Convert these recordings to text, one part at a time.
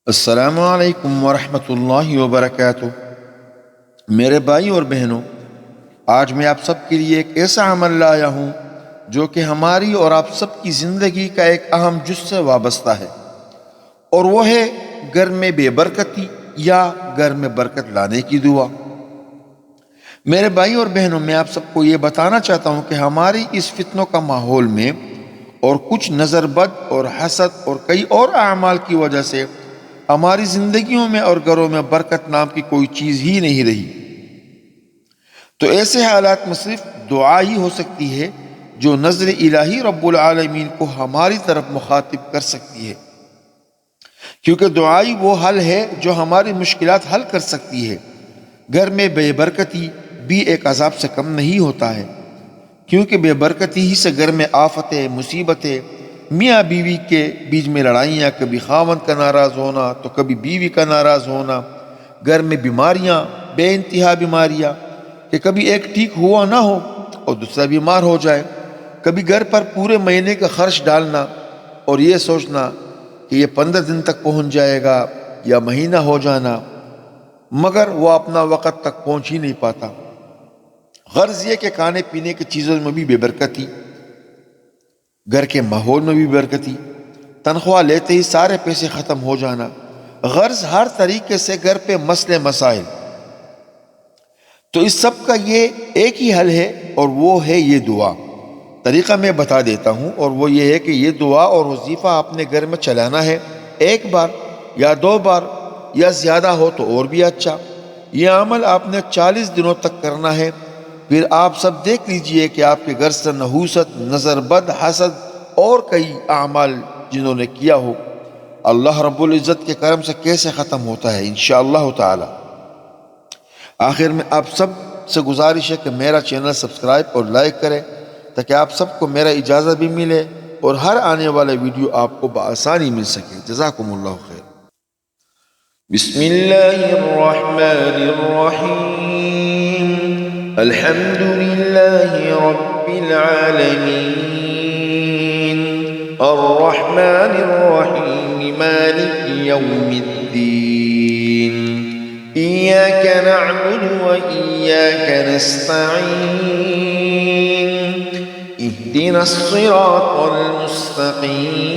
السلام علیکم ورحمۃ اللہ وبرکاتہ۔ میرے بھائی اور بہنوں، آج میں آپ سب کے لیے ایک ایسا عمل لایا ہوں جو کہ ہماری اور آپ سب کی زندگی کا ایک اہم جز سے وابستہ ہے، اور وہ ہے گھر میں بے برکتی یا گھر میں برکت لانے کی دعا۔ میرے بھائی اور بہنوں، میں آپ سب کو یہ بتانا چاہتا ہوں کہ ہماری اس فتنوں کا ماحول میں اور کچھ نظر بد اور حسد اور کئی اور اعمال کی وجہ سے ہماری زندگیوں میں اور گھروں میں برکت نام کی کوئی چیز ہی نہیں رہی۔ تو ایسے حالات میں صرف دعا ہی ہو سکتی ہے جو نظر الہی رب العالمین کو ہماری طرف مخاطب کر سکتی ہے، کیونکہ دعائی وہ حل ہے جو ہماری مشکلات حل کر سکتی ہے۔ گھر میں بے برکتی بھی ایک عذاب سے کم نہیں ہوتا ہے، کیونکہ بے برکتی ہی سے گھر میں آفتیں، مصیبتیں، میاں بیوی کے بیچ میں لڑائیاں، کبھی خاوند کا ناراض ہونا تو کبھی بیوی کا ناراض ہونا، گھر میں بیماریاں، بے انتہا بیماریاں کہ کبھی ایک ٹھیک ہوا نہ ہو اور دوسرا بیمار ہو جائے، کبھی گھر پر پورے مہینے کا خرچ ڈالنا اور یہ سوچنا کہ یہ 15 دن تک پہنچ جائے گا یا مہینہ ہو جانا، مگر وہ اپنا وقت تک پہنچ ہی نہیں پاتا۔ غرض یہ کہ کھانے پینے کی چیزوں میں بھی بے برکتی، گھر کے ماحول میں بھی برکتی، تنخواہ لیتے ہی سارے پیسے ختم ہو جانا، غرض ہر طریقے سے گھر پہ مسئلے مسائل۔ تو اس سب کا یہ ایک ہی حل ہے، اور وہ ہے یہ دعا۔ طریقہ میں بتا دیتا ہوں، اور وہ یہ ہے کہ یہ دعا اور وظیفہ اپنے گھر میں چلانا ہے، ایک بار یا 2 بار یا زیادہ ہو تو اور بھی اچھا۔ یہ عمل آپ نے 40 دنوں تک کرنا ہے، پھر آپ سب دیکھ لیجئے کہ آپ کے گھر سے نحوست، نظر بد، حسد اور کئی اعمال جنہوں نے کیا ہو، اللہ رب العزت کے کرم سے کیسے ختم ہوتا ہے انشاءاللہ تعالی۔ آخر میں آپ سب سے گزارش ہے کہ میرا چینل سبسکرائب اور لائک کریں تاکہ آپ سب کو میرا اجازت بھی ملے اور ہر آنے والا ویڈیو آپ کو بآسانی مل سکے۔ جزاکم اللہ خیر۔ بسم اللہ الرحمن الرحیم، الحمد للہ رب العالمین، الرحمن الرحیم، مالک یوم الدین، ایاک نعبد و ایاک نستعین، اهدنا الصراط المستقیم،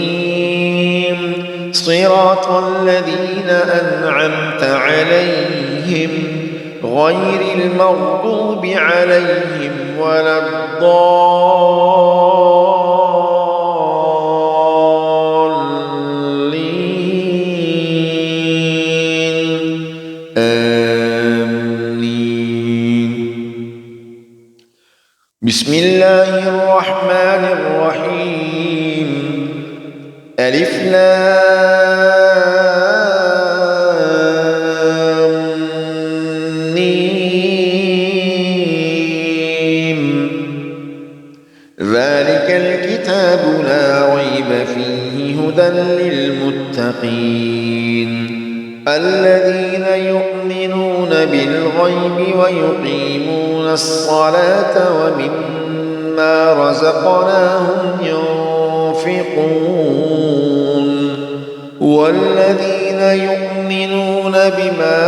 صراط الذين أنعمت عليهم غير المغضوب عليهم ولا الضالين، آمين۔ بسم الله الرحمن الرحيم، ألف لام ميم، ذلك الكتاب لا ريب فيه هدى للمتقين، الذين يؤمنون بالغيب ويقيمون الصلاة ومما رزقناهم ينفقون، والذين يؤمنون بما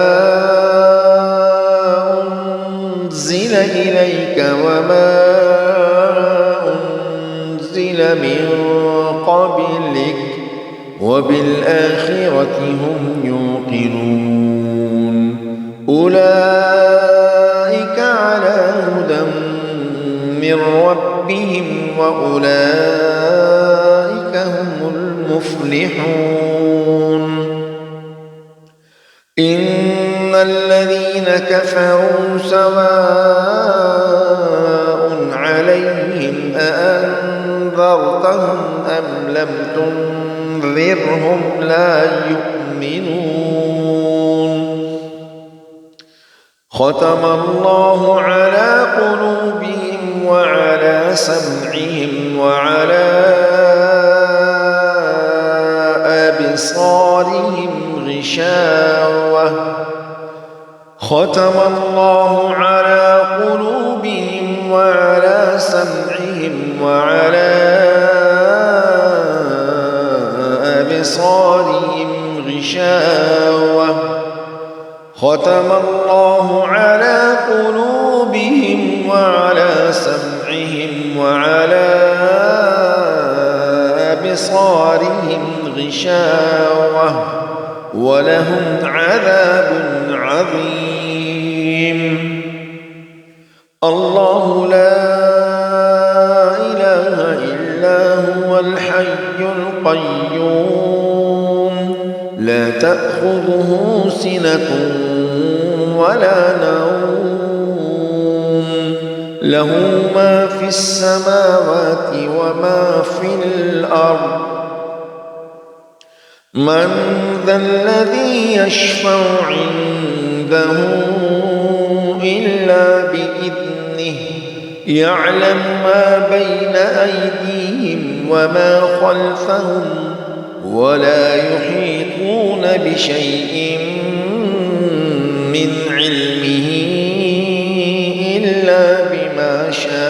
أنزل إليك وما أنزل من قبلك وبالآخرة هم يوقنون، أولئك على هدى من ربهم وأولئك هم المفلحون۔ إن الذين كفروا سواء عليهم أأنذرتهم أم لم تنذرهم لا يؤمنون، ختم الله على قلوبهم وعلى سمعهم وعلى أبصارهم غشاوة، ختم الله على قلوبهم وعلى سمعهم وعلى أبصارهم غشاوة ختم الله على قلوبهم وعلى سمعهم وعلى أبصارهم غشاوة ولهم عذاب عظيم. الله لا إله إلا هو الحي القيوم لا تأخذه سنة ولا نوم له ما في السماوات وما في الأرض من ذا الذي يشفع عنده إلا بإذنه يعلم ما بين أيديهم وما خلفهم ولا يحيطون بشيء من علمه إلا بما شاء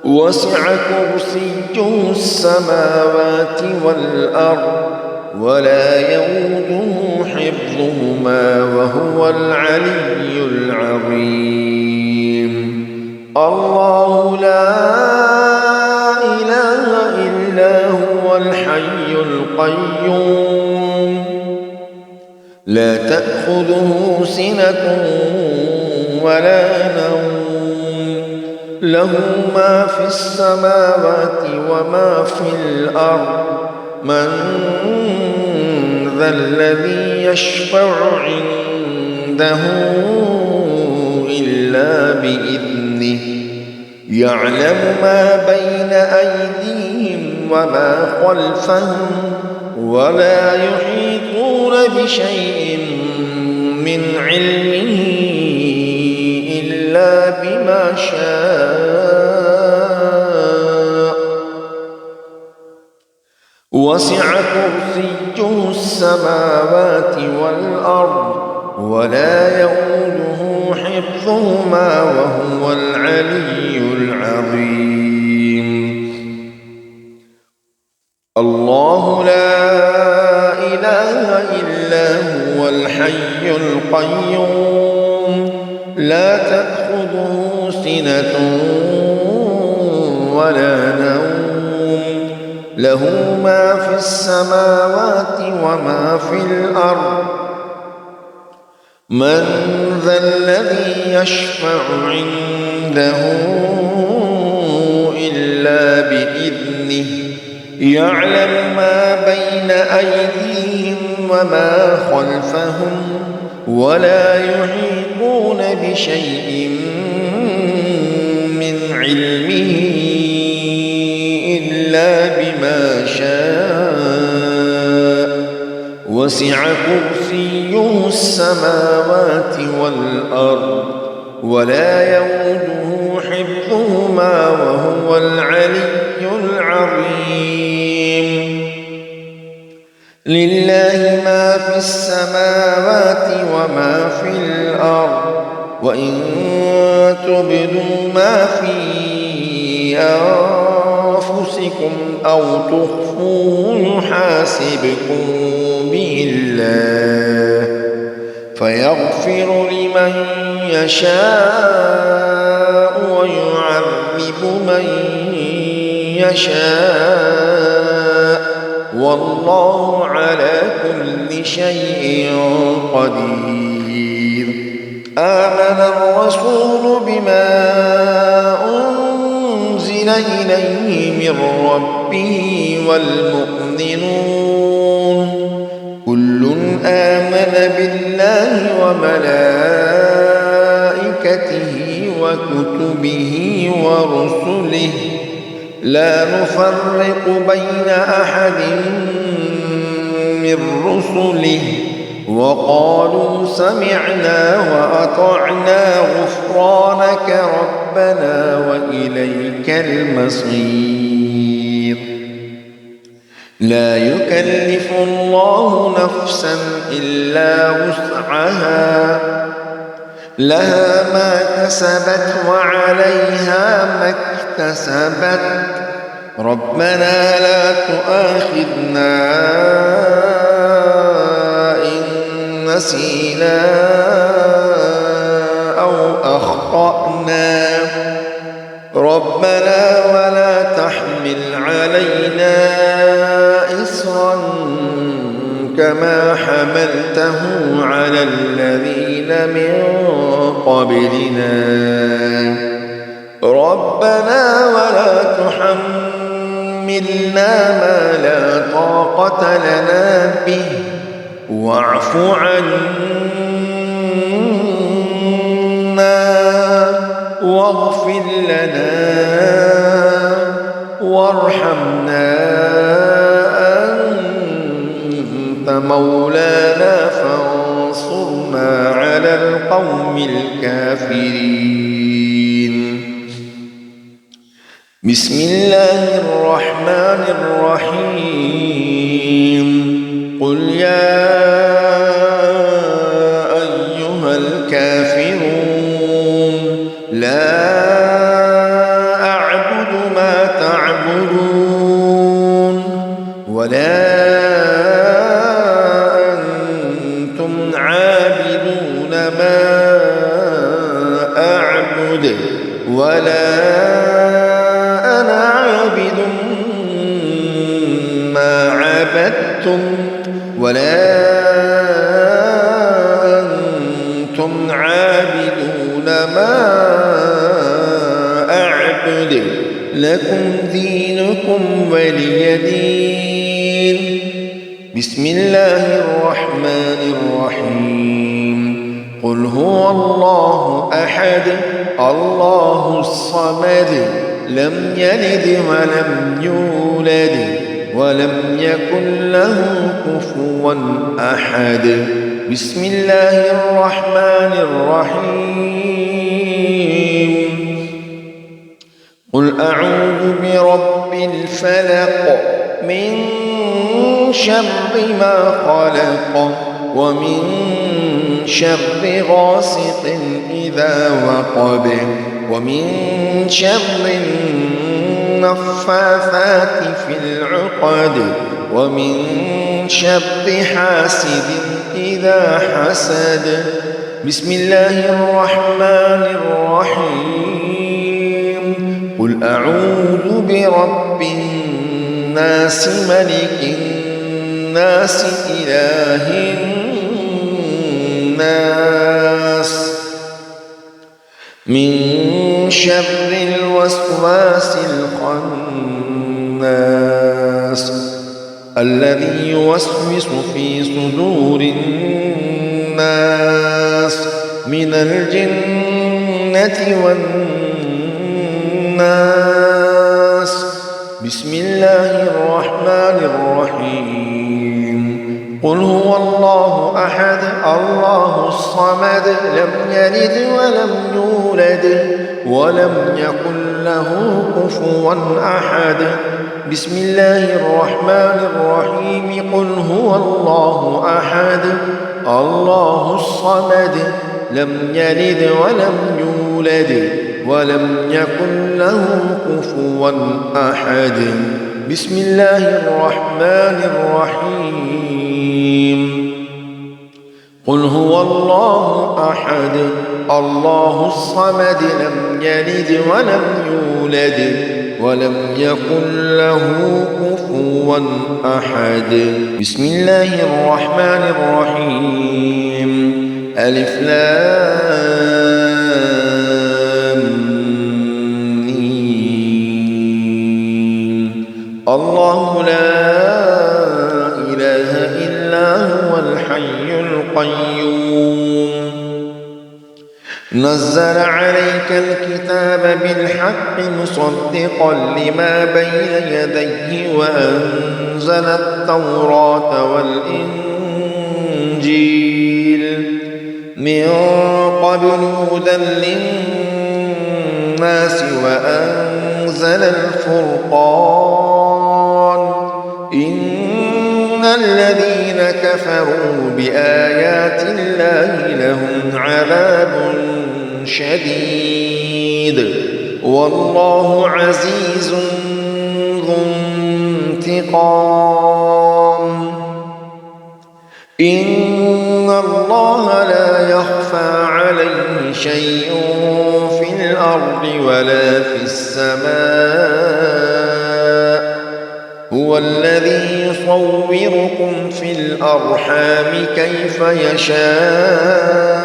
وسع كرسيه السماوات والأرض ولا يؤوده حفظهما وهو العلي العظيم. الله لا إله إلا هو الحي القيوم لا تأخذه سنة ولا نوم له ما في السماوات وما في الأرض من ذا الذي يشفع عنده إلا بإذنه يعلم ما بين أيديهم وما خلفهم ولا يحيطون بشيء من علمه إلا بما شاء وسع كرسيه السماوات والأرض ولا يؤوده حفظهما وهو العلي العظيم. الله لا إله إلا هو الحي القيوم لا تأخذه سنة ولا نوم له ما في السماوات وما في الأرض من ذا الذي يشفع عنده إلا بإذنه يعلم ما بين أيديهم وما خلفهم ولا يحيطون بشيء من علمه إلا بما شاء وسع كرسيه السماوات والأرض ولا يؤوده حفظهما وهو العلي العظيم. لله ما في السماوات وما في الأرض وإن تبدوا ما في أنفسكم أو تخفوه يحاسبكم به الله فيغفر لمن يشاء ويعذب من يشاء والله على كل شيء قدير. آمن الرسول بما أنزل إليه من ربه والمؤمنون كل آمن بالله وملائكته وكتبه ورسله لا نفرق بين أحد من رسله وقالوا سمعنا وأطعنا غفرانك ربنا وإليك المصير. لا يكلف الله نفسا إلا وسعها لها ما كسبت وعليها ما اكتسبت ربنا لا تؤاخذنا إن نسينا أو أخطأنا ربنا ولا تحمل علينا إصرا كما حملته على الذين من قبلنا ربنا ولا تحملنا ما لا طاقة لنا به واعف عنا واغفر لنا وارحمنا أنت مولانا فانصرنا على القوم الكافرين. بسم الله الرحمن الرحيم. قل يا أيها الكافرون لا أعبد ما تعبدون ولا أنتم عابدون ما أعبد ولا أنا عابد ما عبدتم ولا أنتم عابدون ما أعبد لكم دينكم ولي دين. بسم الله الرحمن الرحيم. قل هو الله أحد الله الصمد لم يلد ولم يولد ولم يكن له كفوا أحد. بسم الله الرحمن الرحيم. قل أعوذ برب الفلق من شر ما خلق ومن شر غاسق إذا وقب ومن شر النفاثات في العقد ومن شر حاسد إذا حسد. بسم الله الرحمن الرحيم. قل أعوذ برب الناس ملك الناس إله الناس من شر الوسواس الخناس الذي يوسوس في صدور الناس من الجنة والناس. بسم الله الرحمن الرحيم. قل هو الله أحد الله الصمد لم يلد ولم يولد ولم يكن له كفوا أحد. بسم الله الرحمن الرحيم. قل هو الله أحد الله الصمد لم يلد ولم يولد ولم يكن له كفوا أحد. بسم الله الرحمن الرحيم. قل هو الله أحد الله الصمد لم يلد ولم يولد ولم يكن له كفوا أحد. بسم الله الرحمن الرحيم. ألف لام ميم. الله لا إله إلا هو الحي القيوم نزل عليك الكتاب بالحق مصدقا لما بين يديه وأنزل التوراة والإنجيل من قبل هدى للناس وأنزل الفرقان إن الذين كفروا بآيات الله لهم عذاب شديد والله عزيز ذو انتقام. إن الله لا يخفى عليه شيء في الأرض ولا في السماء هو الذي يصوركم في الأرحام كيف يشاء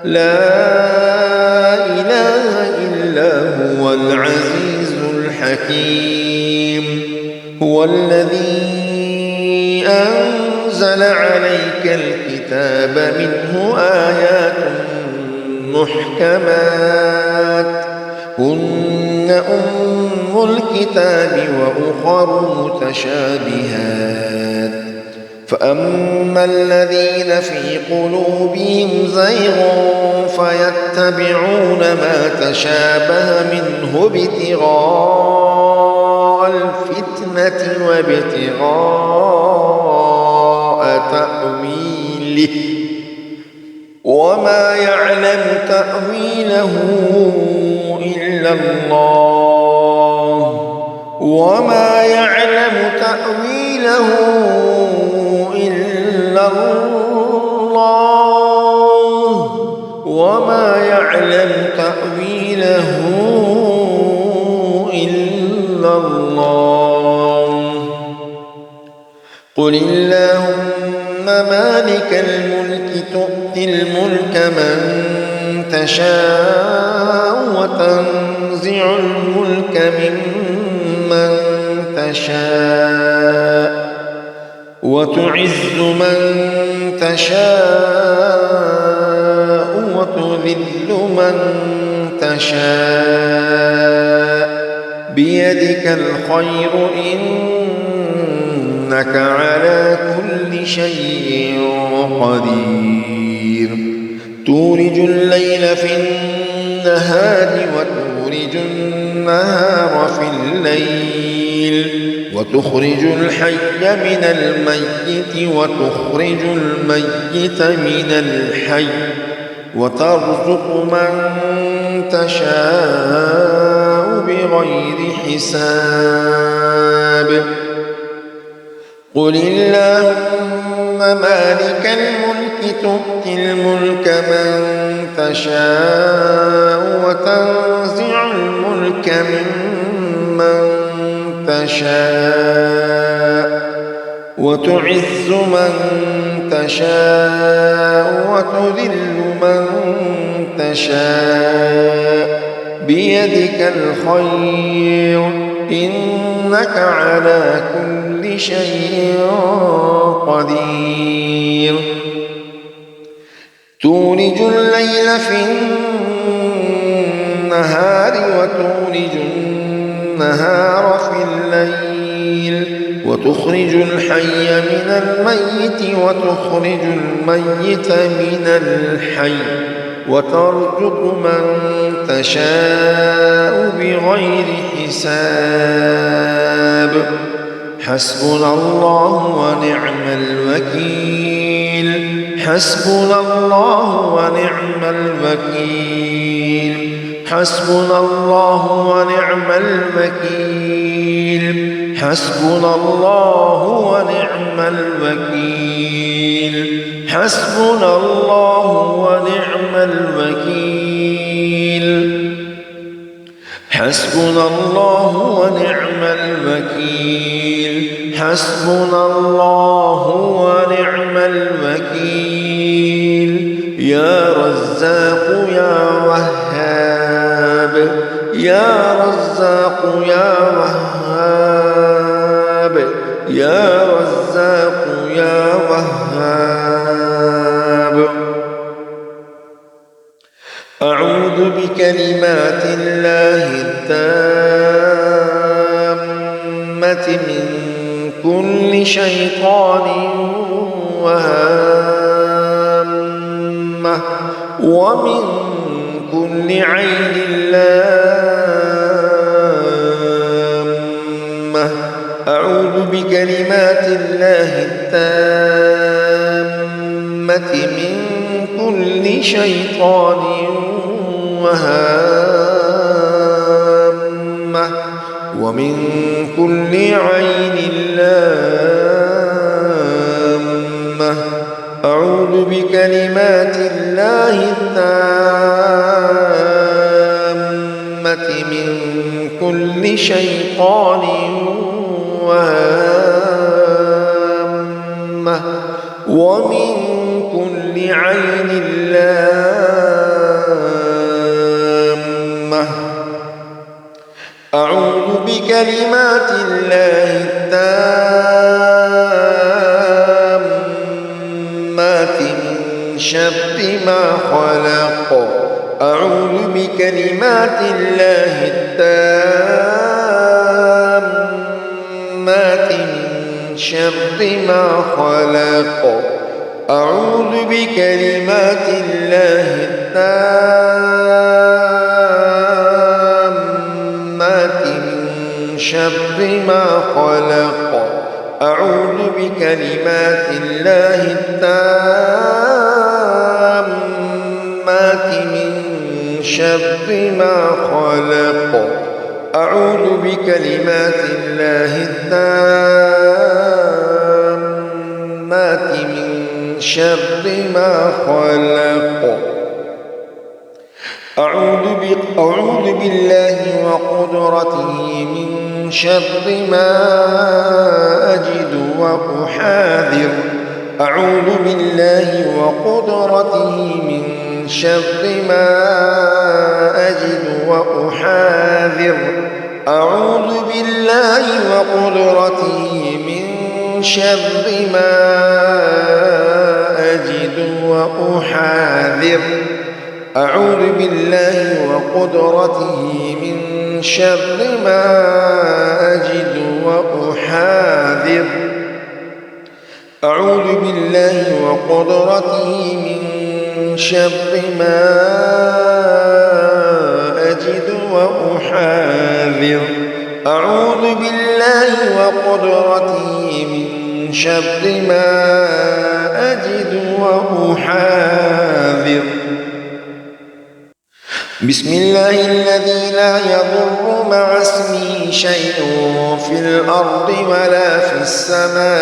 لا إله إلا هو العزيز الحكيم هو الذي أنزل عليك الكتاب منه آيات محكمات هن أم الكتاب وأخر متشابهات فأما الذين في قلوبهم زيغ فيتبعون ما تشابه منه ابتغاء الفتنة وابتغاء تأويله وما يعلم تأويله إلا الله وما يعلم تأويله إلا الله وما يعلم تأويله إلا الله قل اللهم مالك الملك تؤتي الملك من تشاء وتنزع الملك ممن تشاء وتعز من تشاء وتذل من تشاء بيدك الخير إنك على كل شيء قدير تولج الليل في النهار وتولج النهار في الليل وتخرج الحي من الميت وتخرج الميت من الحي وترزق من تشاء بغير حساب قل اللهم مالك الملك تؤتي الملك من تشاء وتنزع الملك ممن تشاء وتعز من تشاء وتذل من تشاء بيدك الخير إنك على كل شيء قدير تولج الليل في النهار وتولج النهار في الليل وتخرج الحي من الميت وتخرج الميت من الحي وترزق من تشاء بغير حساب حسبنا الله ونعم الوكيل حسبنا الله ونعم الوكيل حسبنا الله ونعم الوكيل حسبنا الله ونعم الوكيل حسبنا الله ونعم الوكيل حسبنا الله ونعم الوكيل حسبنا الله ونعم الوكيل يا رزاق يا وهاب يا رزاق يا وهاب يا رزاق يا وهاب أعوذ بكلمات الله التامة من كل شيطان وهامة ومن كل عين لامة أعوذ بكلمات الله التامة من كل شيطان وهامة ومن كل عين لامة أعوذ بكلمات الله التامة من كل شيطان وهامة ومن كل عين لامة. أعوذ بكلمات الله التامات من شر ما خلق. أعوذ بكلمات الله التامات من شر ما خلق. أعوذ بكلمات الله التامات من شر ما خلق. أعوذ بكلمات الله التامات من شر ما خلق. أعوذ بكلمات الله التامات من شر ما خلق. أعوذ بالله وقدرته من شر ما أجد وأحاذر. أعوذ بالله وقدرته من شر ما أجد وأحاذر. أعوذ بالله وقدرته من شر ما أجد وأحاذر. أعوذ بالله وقدرته من شر ما أجد وأحاذر. أعوذ بالله وقدرته من شر ما أجد وأحاذر. أعوذ بالله وقدرته من شر ما أجد وأحاذر. بسم الله الذي لا يضر مع اسمه شيء في الأرض ولا في السماء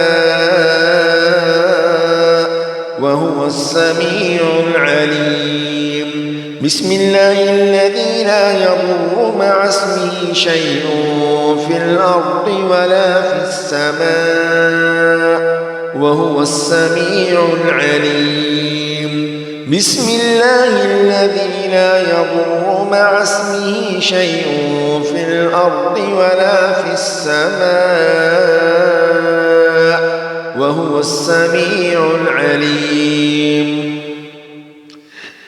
وهو السميع العليم. بسم الله الذي لا يضر مع اسمه شيء في الأرض ولا في السماء وهو السميع العليم. بسم الله الذي لا يضر مع اسمه شيء في الأرض ولا في السماء وهو السميع العليم.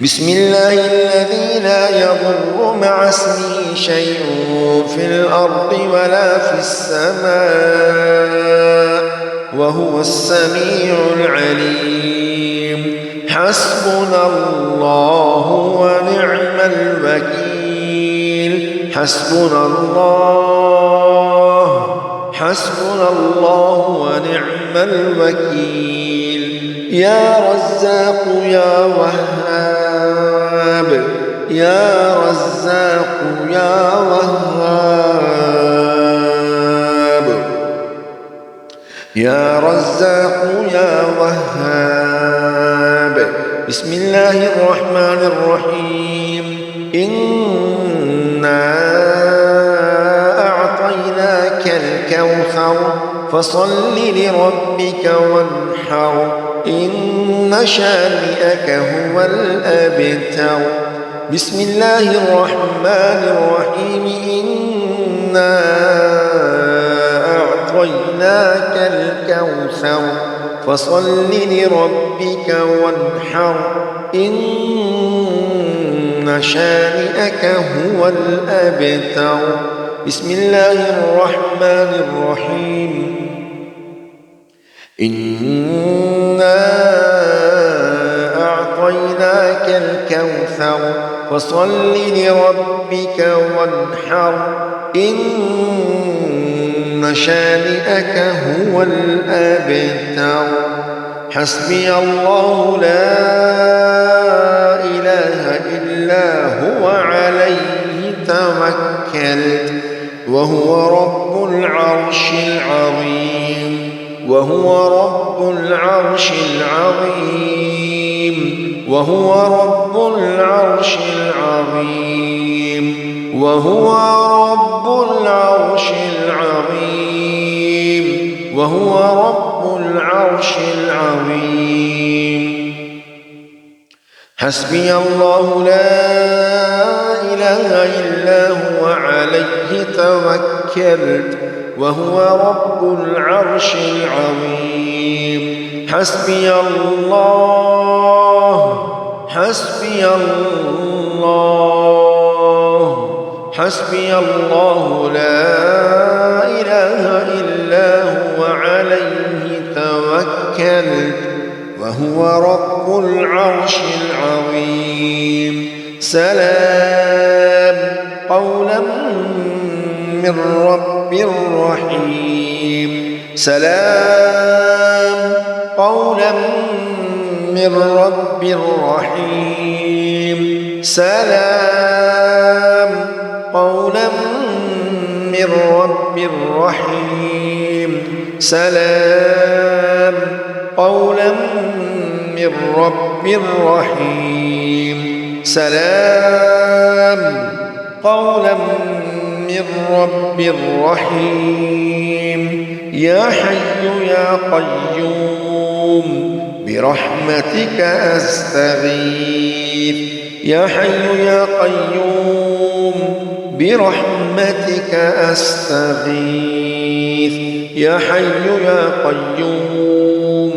بسم الله الذي لا يضر مع اسمه شيء في الأرض ولا في السماء وهو السميع العليم. حسبنا الله ونعم الوكيل. حسبنا الله ونعم الوكيل. يا رزاق يا وهاب. يا رزاق يا وهاب. يا رزاق يا وهاب. بسم الله الرحمن الرحيم. إنا أعطيناك الكوثر فصل لربك وانحر. إن شانئك هو الأبتر. بسم الله الرحمن الرحيم. إنا أعطيناك الكوثر فصل لربك وانحر. إن شانئك هو الأبتر. بسم الله الرحمن الرحيم. إنا أعطيناك الكوثر فصل لربك وانحر. إن شانئك هو الأبتر. حسبي الله لا إله إلا هو عليه توكلت وهو رب العرش العظيم. وهو رب العرش العظيم. وهو رب العرش العظيم وهو رب العرش العظيم وهو رب العرش العظيم حسبي الله لا إله إلا هو عليه توكلت وهو رب العرش العظيم حسبي الله حسبي الله حسبي الله لا إله إلا هو عليه توكلت وهو رب العرش العظيم سلام قولا من رب رحيم سلام قولا من رب رحيم سلام قولا من رب رحيم سلام قولا من رب رحيم سلام قولا من رب رحيم يا حي يا قيوم برحمتك أستغيث يا حي يا قيوم برحمتك أستغيث يا حي يا قيوم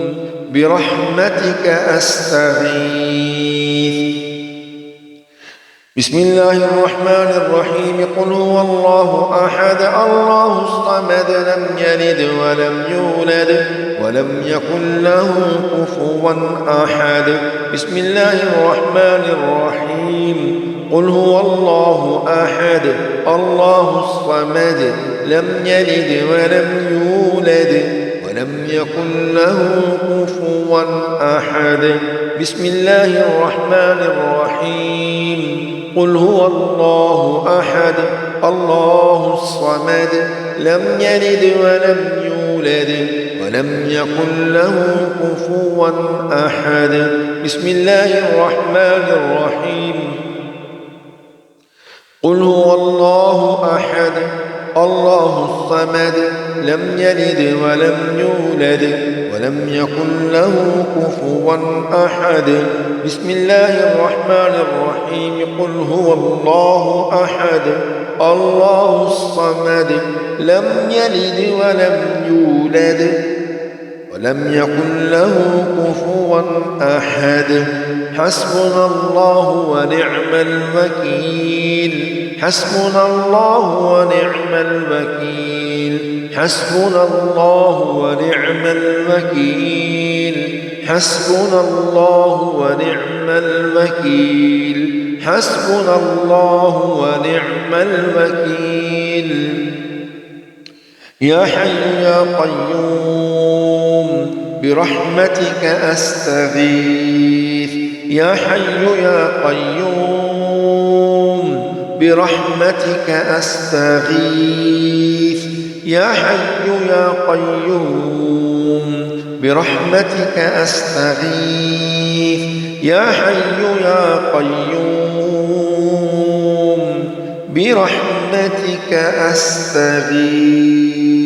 برحمتك أستغيث بسم الله الرحمن الرحيم قل هو الله أحد الله الصمد لم يلد ولم يولد ولم يكن له كفوا أحد بسم الله الرحمن الرحيم قل هو الله أحد الله الصمد لم يلد ولم يولد ولم يكن له كفوا أحد بسم الله الرحمن الرحيم قل هو الله أحد الله الصمد لم يلد ولم يولد ولم يكن له كفوا أحد بسم الله الرحمن الرحيم قل هو الله أحد الله الصمد لم يلد ولم يولد ولم يكن له كفوا أحد بسم الله الرحمن الرحيم قل هو الله أحد الله الصمد لم يلد ولم يولد ولم يكن له كفوا أحد حسبنا الله ونعم الوكيل حسبنا الله ونعم الوكيل حسبنا الله ونعم الوكيل حسبنا الله ونعم الوكيل حسبنا الله ونعم الوكيل يا حي يا قيوم برحمتك أستغيث يا حي يا قيوم برحمتك أستغيث يا حي يا قيوم برحمتك أستغيث يا حي يا قيوم برحمتك أستغيث